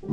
To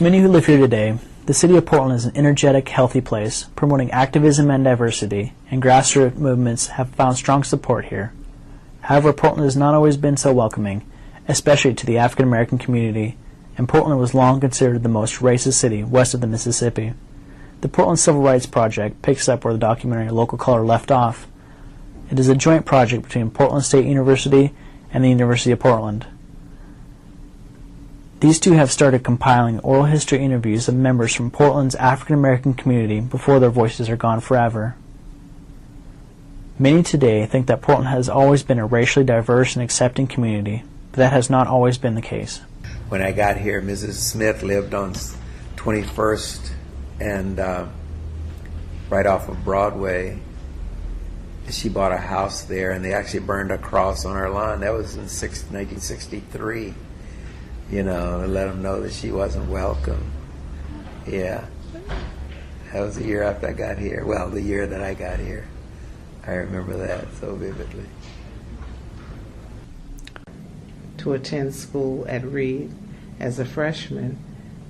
many who live here today, the city of Portland is an energetic, healthy place, promoting activism and diversity, and grassroots movements have found strong support here. However, Portland has not always been so welcoming, especially to the African American community, and Portland was long considered the most racist city west of the Mississippi. The Psu.Pdx.Civil.Rights.Project picks up where the documentary Local Color left off. It is a joint project between Portland State University and the University of Portland. These two have started compiling oral history interviews of members from Portland's African American community before their voices are gone forever. Many today think that Portland has always been a racially diverse and accepting community, but that has not always been the case. When I got here, Mrs. Smith lived on 21st and right off of Broadway. She bought a house there, and they actually burned a cross on her lawn. That was in 1963. You know, to let them know that she wasn't welcome. Yeah. That was the year after I got here. Well, the year that I got here. I remember that so vividly. To attend school at Reed as a freshman,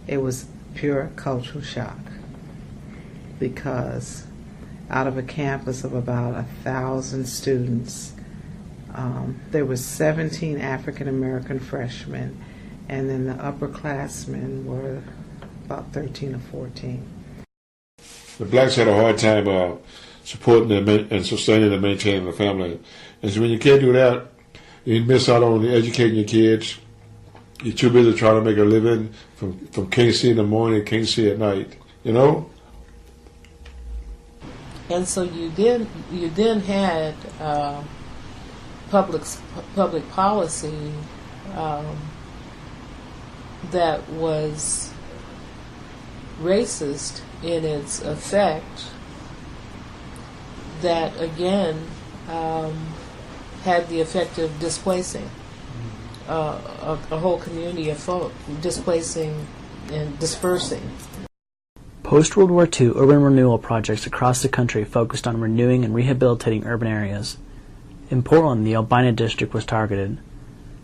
it was pure cultural shock, because out of a campus of about 1,000 students, there were 17 African American freshmen, and then the upperclassmen were about 13 or 14. The blacks had a hard time supporting and sustaining and maintaining the family. And so when you can't do that, you miss out on educating your kids. You're too busy trying to make a living from KC in the morning, KC at night, you know? And so you then had public policy that was racist in its effect, that again had the effect of displacing a whole community of folk, displacing and dispersing. Post-World War II, urban renewal projects across the country focused on renewing and rehabilitating urban areas. In Portland, the Albino District was targeted.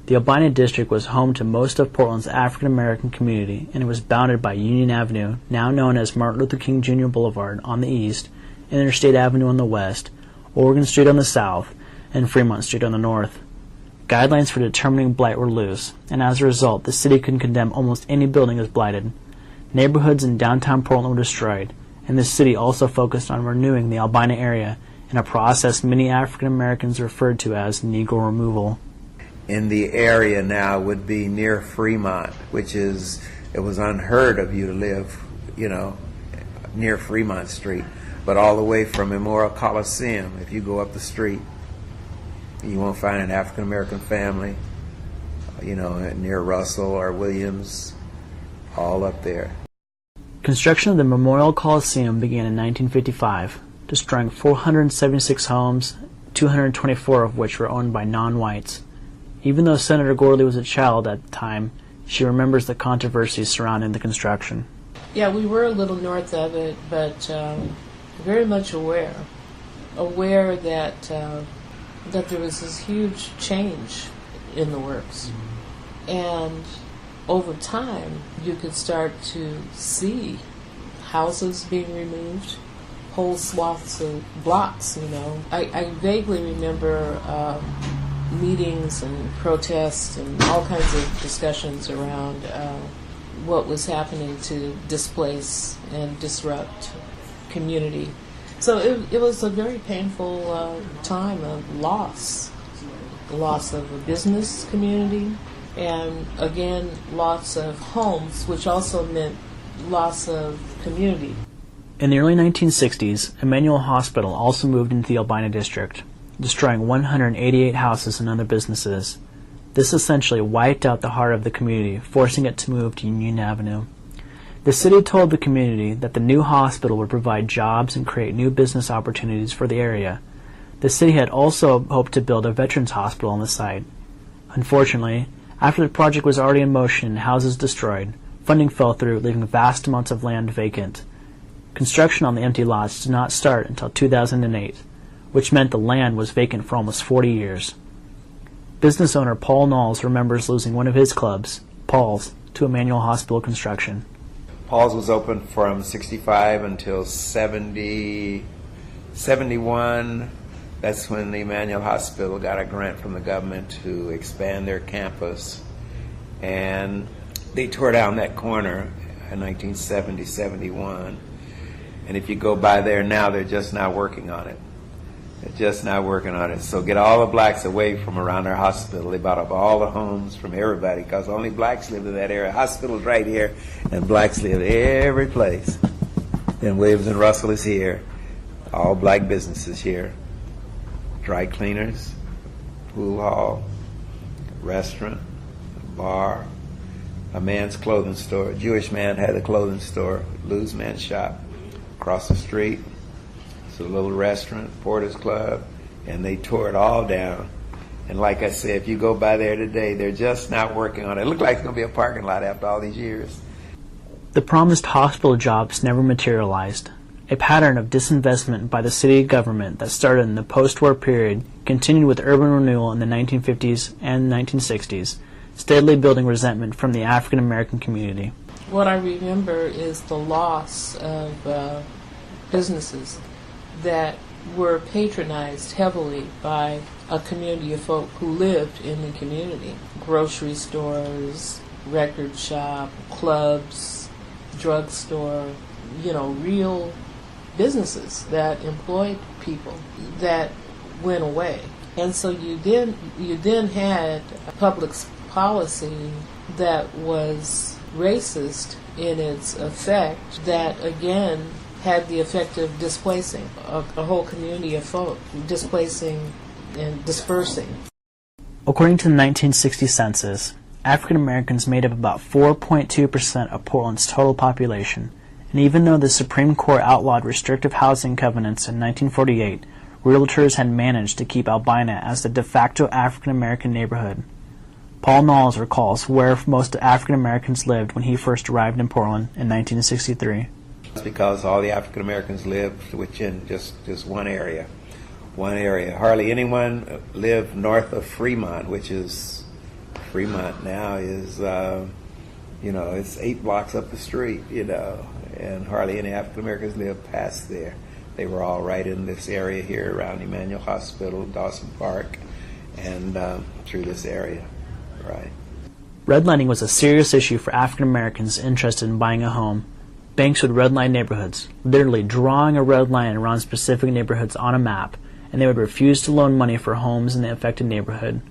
The Albino District was home to most of Portland's African American community, and it was bounded by Union Avenue, now known as Martin Luther King Jr. Boulevard, on the east, Interstate Avenue on the west, Oregon Street on the south, and Fremont Street on the north. Guidelines for determining blight were loose, and as a result, the city could condemn almost any building as blighted. Neighborhoods in downtown Portland were destroyed, and the city also focused on renewing the Albino area in a process many African Americans referred to as Negro removal. In the area now would be near Fremont, which is, it was unheard of you to live, you know, near Fremont Street. But all the way from Memorial Coliseum, if you go up the street, you won't find an African American family, you know, near Russell or Williams, all up there. Construction of the Memorial Coliseum began in 1955, destroying 476 homes, 224 of which were owned by non-whites. Even though Senator Gorley was a child at the time, she remembers the controversies surrounding the construction. Yeah, we were a little north of it, but very much aware that there was this huge change in the works. And over time, you could start to see houses being removed, whole swaths of blocks, you know. I vaguely remember meetings and protests and all kinds of discussions around what was happening to displace and disrupt community. So it was a very painful time of loss of a business community, and again, loss of homes, which also meant loss of community. In the early 1960s, Emmanuel Hospital also moved into the Albino District, destroying 188 houses and other businesses. This essentially wiped out the heart of the community, forcing it to move to Union Avenue. The city told the community that the new hospital would provide jobs and create new business opportunities for the area. The city had also hoped to build a veterans hospital on the site. Unfortunately, after the project was already in motion and houses destroyed, funding fell through, leaving vast amounts of land vacant. Construction on the empty lots did not start until 2008, which meant the land was vacant for almost 40 years. Business owner Paul Knowles remembers losing one of his clubs, Paul's, to Emmanuel Hospital construction. Paul's was open from 65 until 71. That's when the Emmanuel Hospital got a grant from the government to expand their campus. And they tore down that corner in 1970, 71. And if you go by there now, they're just now working on it. So get all the blacks away from around our hospital. They bought up all the homes from everybody because only blacks lived in that area. Hospital's right here, and blacks live every place. Then Williams and Russell is here. All black businesses here. Dry cleaners, pool hall, restaurant, bar, a man's clothing store. A Jewish man had a clothing store, Lou's Man's Shop. Across the street, it's a little restaurant, Porter's Club, and they tore it all down. And like I said, if you go by there today, they're just not working on it. It looks like it's going to be a parking lot after all these years. The promised hospital jobs never materialized. A pattern of disinvestment by the city government that started in the post-war period continued with urban renewal in the 1950s and 1960s, steadily building resentment from the African American community. What I remember is the loss of businesses that were patronized heavily by a community of folk who lived in the community. Grocery stores, record shop, clubs, drugstore, real businesses that employed people that went away. And so you then had a public policy that was racist in its effect, that again had the effect of displacing a whole community of folk, displacing and dispersing. According to the 1960 census, African Americans made up about 4.2% of Portland's total population, and even though the Supreme Court outlawed restrictive housing covenants in 1948, realtors had managed to keep Albina as the de facto African American neighborhood. Paul Knowles recalls where most African Americans lived when he first arrived in Portland in 1963. It's because all the African Americans lived within just one area. Hardly anyone lived north of Fremont, which is, Fremont now is, it's 8 blocks up the street, and hardly any African Americans lived past there. They were all right in this area here around Emmanuel Hospital, Dawson Park, and through this area. Right. Redlining was a serious issue for African Americans interested in buying a home. Banks would redline neighborhoods, literally drawing a red line around specific neighborhoods on a map, and they would refuse to loan money for homes in the affected neighborhood.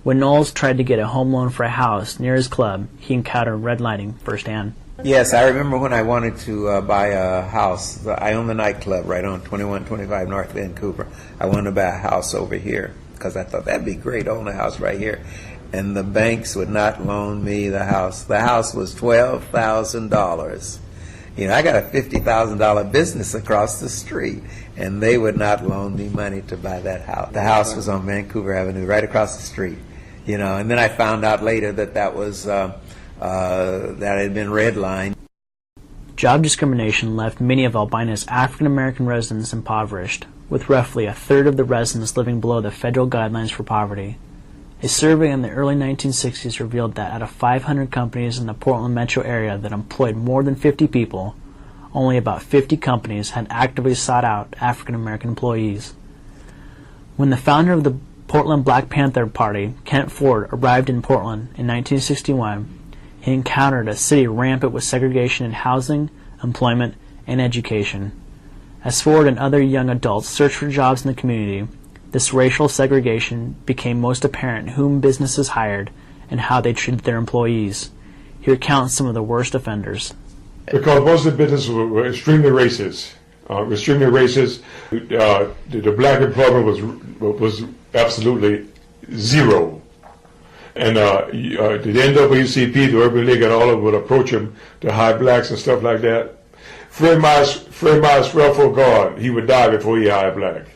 When Knowles tried to get a home loan for a house near his club, he encountered redlining firsthand. Yes, I remember when I wanted to buy a house. I own the nightclub right on 2125 North Vancouver. I wanted to buy a house over here because I thought that'd be great, own a house right here. And the banks would not loan me the house. The house was $12,000. I got a $50,000 business across the street, and they would not loan me money to buy that house. The house was on Vancouver Avenue, right across the street. And then I found out later that was that had been redlined. Job discrimination left many of Albina's African American residents impoverished, with roughly a third of the residents living below the federal guidelines for poverty. A survey in the early 1960s revealed that out of 500 companies in the Portland metro area that employed more than 50 people, only about 50 companies had actively sought out African American employees. When the founder of the Portland Black Panther Party, Kent Ford, arrived in Portland in 1961, he encountered a city rampant with segregation in housing, employment, and education. As Ford and other young adults searched for jobs in the community, this racial segregation became most apparent in whom businesses hired and how they treated their employees. He recounts some of the worst offenders. Because most of the businesses were extremely racist. The black employment was absolutely zero. And the NAACP, the Urban League, and all of them would approach him to hire blacks and stuff like that. Fred Myers swear for God, he would die before he hired black.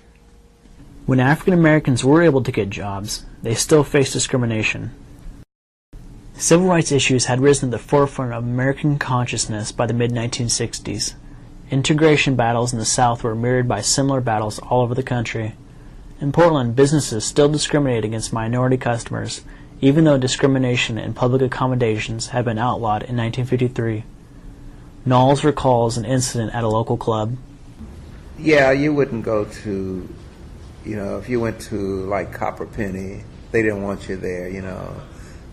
When African Americans were able to get jobs, they still faced discrimination. Civil rights issues had risen to the forefront of American consciousness by the mid-1960s. Integration battles in the South were mirrored by similar battles all over the country. In Portland, businesses still discriminated against minority customers, even though discrimination in public accommodations had been outlawed in 1953. Knowles recalls an incident at a local club. Yeah, you wouldn't go to, if you went to like Copper Penny, they didn't want you there,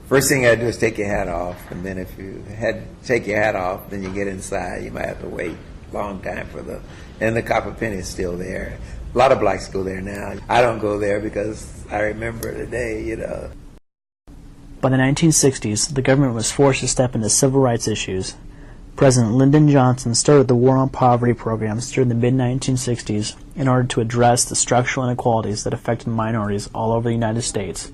First thing you had to do is take your hat off, and then if you had to take your hat off, then you get inside, you might have to wait a long time and the Copper Penny is still there. A lot of blacks go there now. I don't go there because I remember the day, By the 1960s, the government was forced to step into civil rights issues. President Lyndon Johnson started the War on Poverty programs during the mid-1960s in order to address the structural inequalities that affected minorities all over the United States.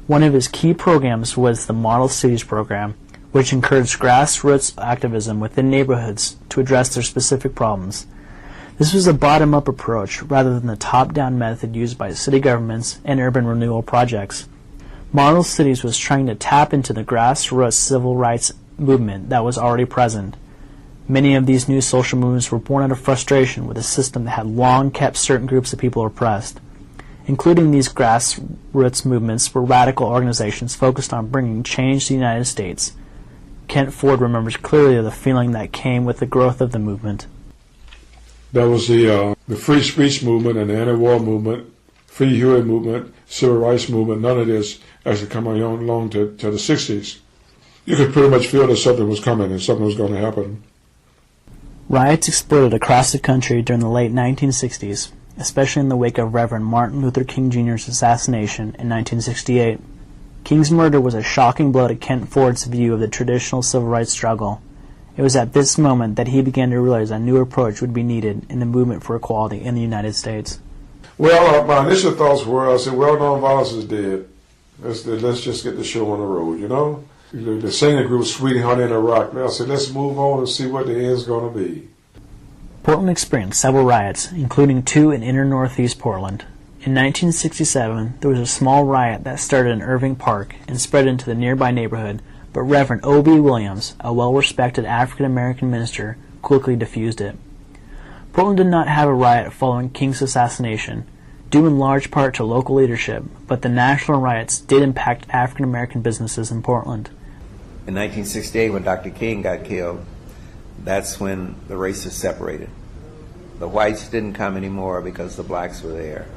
One of his key programs was the Model Cities program, which encouraged grassroots activism within neighborhoods to address their specific problems. This was a bottom-up approach rather than the top-down method used by city governments and urban renewal projects. Model Cities was trying to tap into the grassroots civil rights movement that was already present. Many of these new social movements were born out of frustration with a system that had long kept certain groups of people oppressed. Including these grassroots movements were radical organizations focused on bringing change to the United States. Kent Ford remembers clearly of the feeling that came with the growth of the movement. That was the free speech movement and the anti-war movement, free hearing movement, civil rights movement. None of this actually come along to the 60s. You could pretty much feel that something was coming and something was going to happen. Riots exploded across the country during the late 1960s, especially in the wake of Reverend Martin Luther King Jr.'s assassination in 1968. King's murder was a shocking blow to Kent Ford's view of the traditional civil rights struggle. It was at this moment that he began to realize a new approach would be needed in the movement for equality in the United States. Well, my initial thoughts were, I said, well, nonviolence is dead. Let's just get the show on the road, The singing group, Sweetie Honey in the Rock. I said, let's move on and see what the end's going to be. Portland experienced several riots, including two in inner northeast Portland. In 1967, there was a small riot that started in Irving Park and spread into the nearby neighborhood, but Reverend O.B. Williams, a well-respected African-American minister, quickly diffused it. Portland did not have a riot following King's assassination, due in large part to local leadership, but the national riots did impact African-American businesses in Portland. In 1968, when Dr. King got killed, that's when the races separated. The whites didn't come anymore because the blacks were there.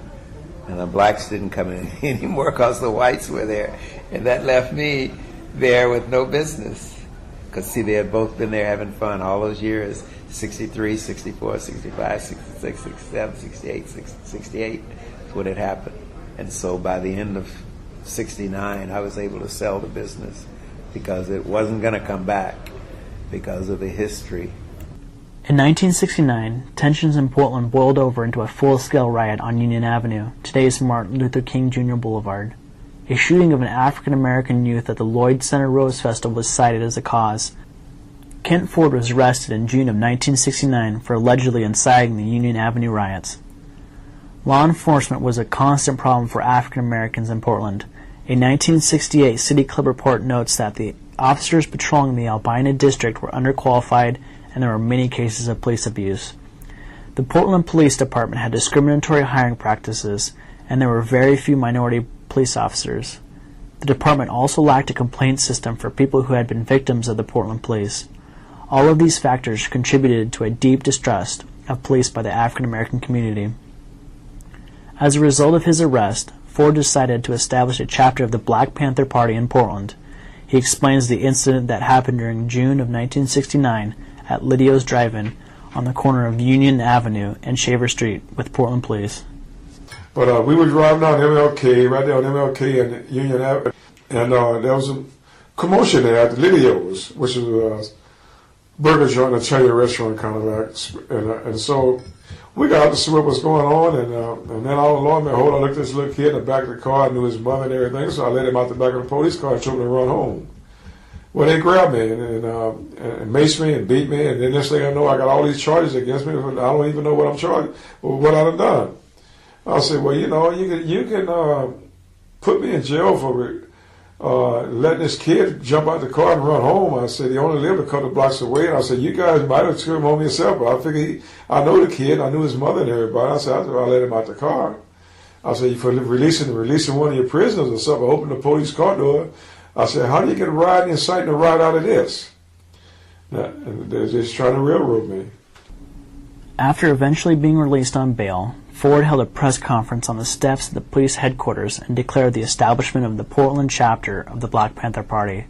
And the blacks didn't come in anymore because the whites were there. And that left me there with no business. Because, see, they had both been there having fun all those years, 63, 64, 65, 66, 67, 68, 68. That's what had happened. And so by the end of 69, I was able to sell the business because it wasn't going to come back because of the history. In 1969, tensions in Portland boiled over into a full-scale riot on Union Avenue, today's Martin Luther King Jr. Boulevard. A shooting of an African-American youth at the Lloyd Center Rose Festival was cited as a cause. Kent Ford was arrested in June of 1969 for allegedly inciting the Union Avenue riots. Law enforcement was a constant problem for African-Americans in Portland. A 1968 City Club report notes that the officers patrolling the Albino District were underqualified and there were many cases of police abuse. The Portland Police Department had discriminatory hiring practices, and there were very few minority police officers. The department also lacked a complaint system for people who had been victims of the Portland police. All of these factors contributed to a deep distrust of police by the African American community. As a result of his arrest, Ford decided to establish a chapter of the Black Panther Party in Portland. He explains the incident that happened during June of 1969 at Lidio's Drive-In on the corner of Union Avenue and Shaver Street with Portland police. But we were driving down MLK, right there on MLK and Union Avenue, and there was a commotion there at Lidio's, which is a burger joint, Italian restaurant kind of like, and so we got out to see what was going on, and then all along, hold on, I looked at this little kid in the back of the car, I knew his mother and everything, so I let him out the back of the police car and told him to run home. Well, they grabbed me and maced me and beat me, and then next thing I know, I got all these charges against me. I don't even know what I'm charged or what I've done. I said, well, you know, you can put me in jail for letting this kid jump out the car and run home. I said, he only lived a couple of blocks away. And I said, you guys might have took him home yourself, but I figured I know the kid, I knew his mother and everybody. I said, I let him out the car. I said, for releasing one of your prisoners or something, open the police car door. I said, how do you get a ride and inciting a ride out of this? And they're just trying to railroad me. After eventually being released on bail, Ford held a press conference on the steps of the police headquarters and declared the establishment of the Portland chapter of the Black Panther Party.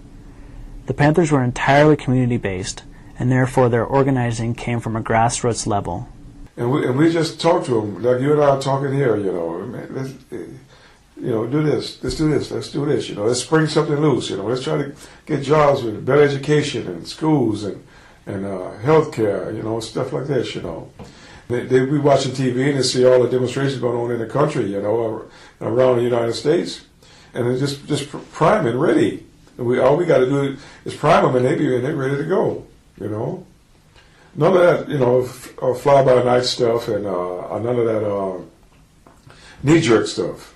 The Panthers were entirely community-based, and therefore their organizing came from a grassroots level. And we just talked to them, like you and I are talking here, you know, do this, let's do this, let's do this, you know, let's spring something loose, you know, let's try to get jobs with better education and schools and health care, you know, stuff like this, you know. They be watching TV and they see all the demonstrations going on in the country, you know, around the United States, and they just prime and ready. And all we got to do is prime them, and they're ready to go, you know. None of that, you know, fly-by-night stuff and none of that knee-jerk stuff.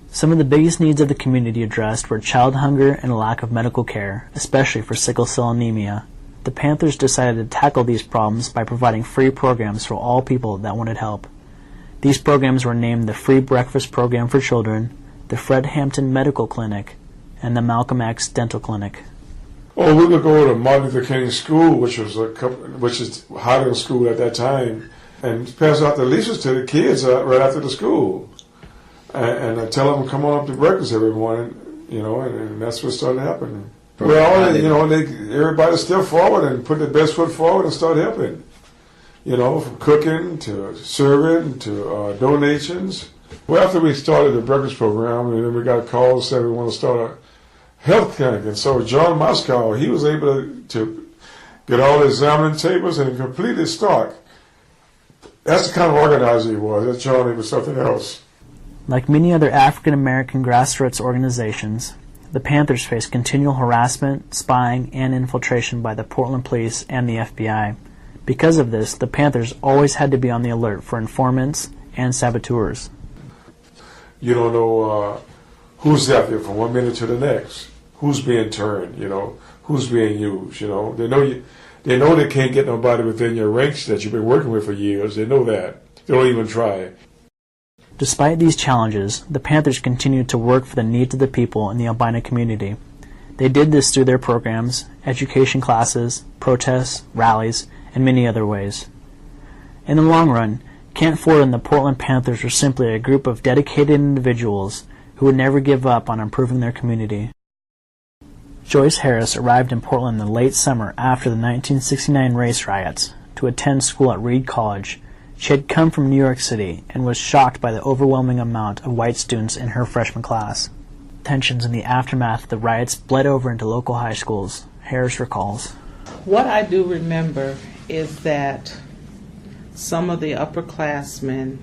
Some of the biggest needs of the community addressed were child hunger and a lack of medical care, especially for sickle cell anemia. The Panthers decided to tackle these problems by providing free programs for all people that wanted help. These programs were named the Free Breakfast Program for Children, the Fred Hampton Medical Clinic, and the Malcolm X Dental Clinic. Oh, we would go to Martin Luther King School, which is Highland School at that time, and pass out the leaflets to the kids right after the school, and tell them to come on up to breakfast every morning, you know, and that's what started happening. Well, you know, everybody stepped forward and put their best foot forward and started helping. You know, from cooking to serving to donations. Well, after we started the breakfast program, and then we got calls saying we want to start a health clinic. And so John Moscow, he was able to get all the examining tables and complete his stock. That's the kind of organizer he was. That John, he was something else. Like many other African-American grassroots organizations, the Panthers faced continual harassment, spying, and infiltration by the Portland police and the FBI. Because of this, the Panthers always had to be on the alert for informants and saboteurs. You don't know who's out there from one minute to the next, who's being turned, you know, who's being used, you know. They know they can't get nobody within your ranks that you've been working with for years. They know that. They don't even try. Despite these challenges, the Panthers continued to work for the needs of the people in the albino community. They did this through their programs, education classes, protests, rallies, and many other ways. In the long run, Kent Ford and the Portland Panthers were simply a group of dedicated individuals who would never give up on improving their community. Joyce Harris arrived in Portland in the late summer after the 1969 race riots to attend school at Reed College. She had come from New York City and was shocked by the overwhelming amount of white students in her freshman class. Tensions in the aftermath of the riots bled over into local high schools, Harris recalls. What I do remember is that some of the upperclassmen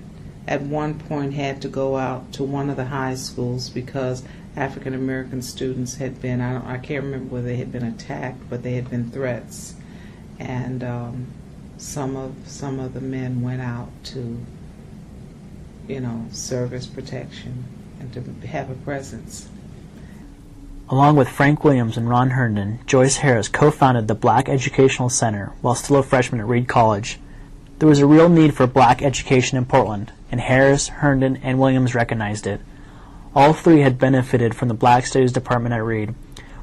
at one point had to go out to one of the high schools because African American students had been, I can't remember whether they had been attacked, but they had been threats. And some of the men went out to, you know, serve as protection and to have a presence. Along with Frank Williams and Ron Herndon, Joyce Harris co-founded the Black Educational Center while still a freshman at Reed College. There was a real need for black education in Portland, and Harris, Herndon, and Williams recognized it. All three had benefited from the Black Studies Department at Reed,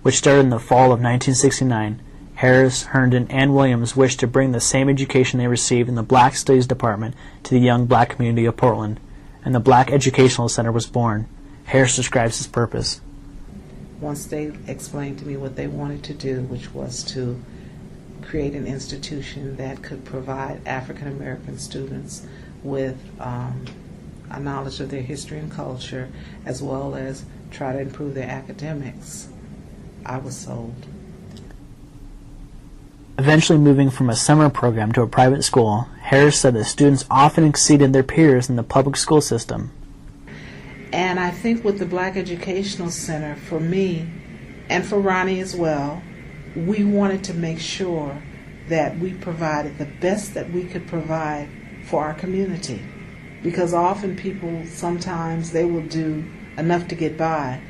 which started in the fall of 1969. Harris, Herndon, and Williams wished to bring the same education they received in the Black Studies Department to the young black community of Portland, and the Black Educational Center was born. Harris describes its purpose. Once they explained to me what they wanted to do, which was to create an institution that could provide African American students with a knowledge of their history and culture, as well as try to improve their academics, I was sold. Eventually moving from a summer program to a private school, Harris said that students often exceeded their peers in the public school system. And I think with the Black Educational Center, for me, and for Ronnie as well, we wanted to make sure that we provided the best that we could provide for our community. Because often people, sometimes they will do enough to get by,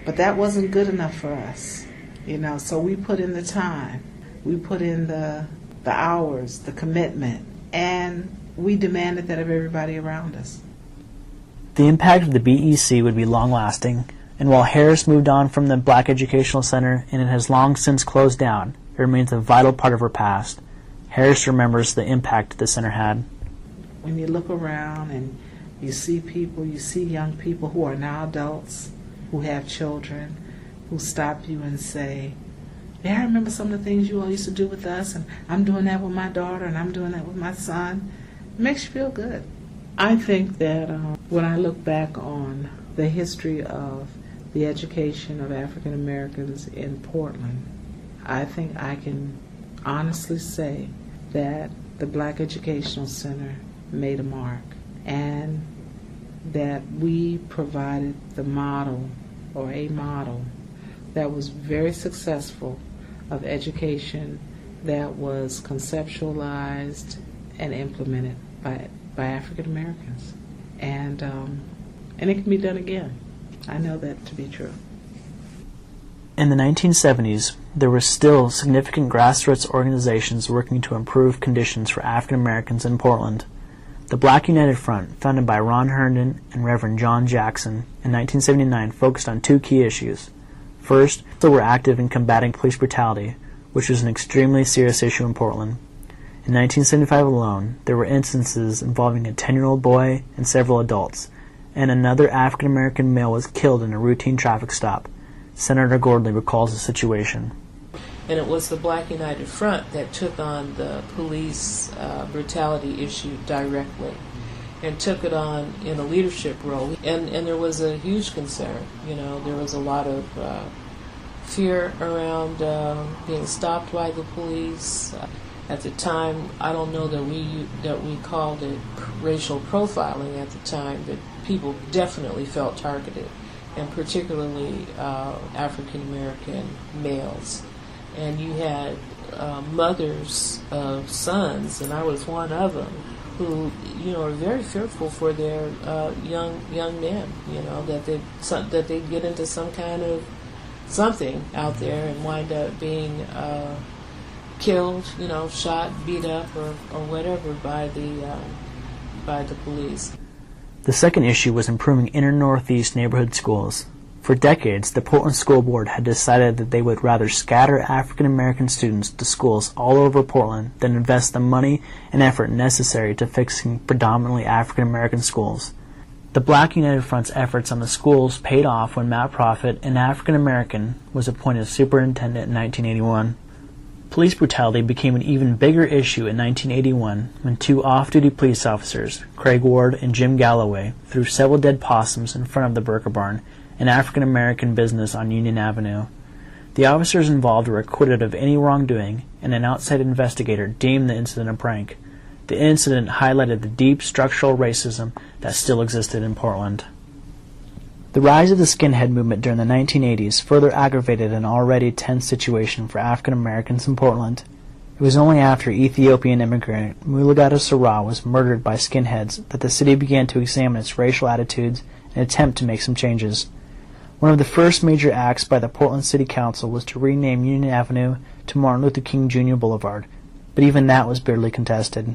but that wasn't good enough for us. So we put in the time, we put in the hours, the commitment, and we demanded that of everybody around us. The impact of the BEC would be long-lasting, and while Harris moved on from the Black Educational Center and it has long since closed down, it remains a vital part of her past. Harris remembers the impact the center had. When you look around and you see people, you see young people who are now adults, who have children, who stop you and say, yeah, I remember some of the things you all used to do with us, and I'm doing that with my daughter, and I'm doing that with my son. It makes you feel good. I think that when I look back on the history of the education of African Americans in Portland, I think I can honestly say that the Black Educational Center made a mark, and that we provided the model, or a model, that was very successful of education that was conceptualized and implemented by African Americans. And it can be done again. I know that to be true. In the 1970s, there were still significant grassroots organizations working to improve conditions for African Americans in Portland. The Black United Front, founded by Ron Herndon and Reverend John Jackson in 1979, focused on two key issues. First, they were active in combating police brutality, which was an extremely serious issue in Portland. In 1975 alone, there were instances involving a 10-year-old boy and several adults, and another African-American male was killed in a routine traffic stop. Senator Gordley recalls the situation. And it was the Black United Front that took on the police brutality issue directly and took it on in a leadership role. And there was a huge concern. There was a lot of fear around being stopped by the police. At the time, I don't know that we called it racial profiling at the time, but people definitely felt targeted, and particularly African American males. And you had mothers of sons, and I was one of them, who are very fearful for their young men. That they get into some kind of something out there and wind up being killed, shot, beat up, or whatever by the police. The second issue was improving inner Northeast neighborhood schools. For decades, the Portland School Board had decided that they would rather scatter African American students to schools all over Portland than invest the money and effort necessary to fixing predominantly African American schools. The Black United Front's efforts on the schools paid off when Matt Proffitt, an African American, was appointed superintendent in 1981. Police brutality became an even bigger issue in 1981 when two off-duty police officers, Craig Ward and Jim Galloway, threw several dead possums in front of the Burger Barn, an African-American business on Union Avenue. The officers involved were acquitted of any wrongdoing, and an outside investigator deemed the incident a prank. The incident highlighted the deep structural racism that still existed in Portland. The rise of the skinhead movement during the 1980s further aggravated an already tense situation for African Americans in Portland. It was only after Ethiopian immigrant Mulugada Sarah was murdered by skinheads that the city began to examine its racial attitudes and attempt to make some changes. One of the first major acts by the Portland City Council was to rename Union Avenue to Martin Luther King Jr. Boulevard, but even that was bitterly contested.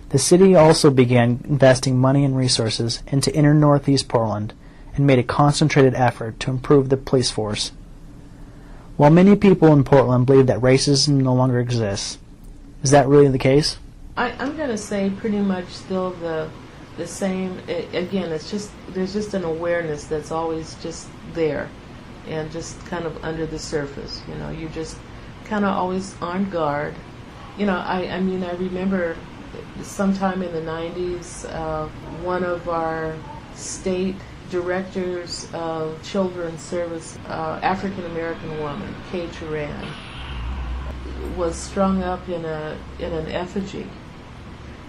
The city also began investing money and resources into inner Northeast Portland and made a concentrated effort to improve the police force. While many people in Portland believe that racism no longer exists, is that really the case? I'm going to say pretty much still the same. Again, there's just an awareness that's always just there and just kind of under the surface. You're just kind of always on guard, I mean, I remember sometime in the 90s, one of our state directors of children's service, African American woman, Kay Turan, was strung up in an effigy.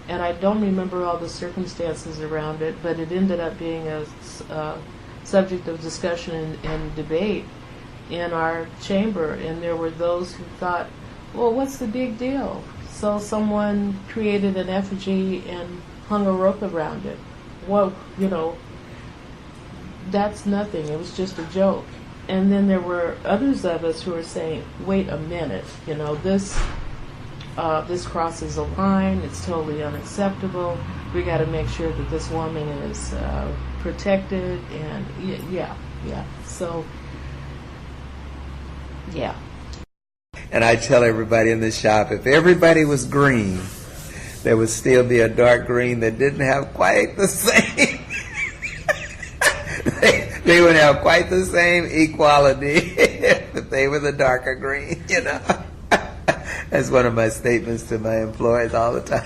And I don't remember all the circumstances around it, but it ended up being a subject of discussion and debate in our chamber. And there were those who thought, well, what's the big deal? So someone created an effigy and hung a rope around it. Well, that's nothing. It was just a joke. And then there were others of us who were saying, wait a minute, this crosses a line. It's totally unacceptable. We got to make sure that this woman is protected. And yeah. So, yeah. And I tell everybody in the shop, if everybody was green, there would still be a dark green that didn't have quite the same. They would have quite the same equality if they were the darker green, That's one of my statements to my employees all the time.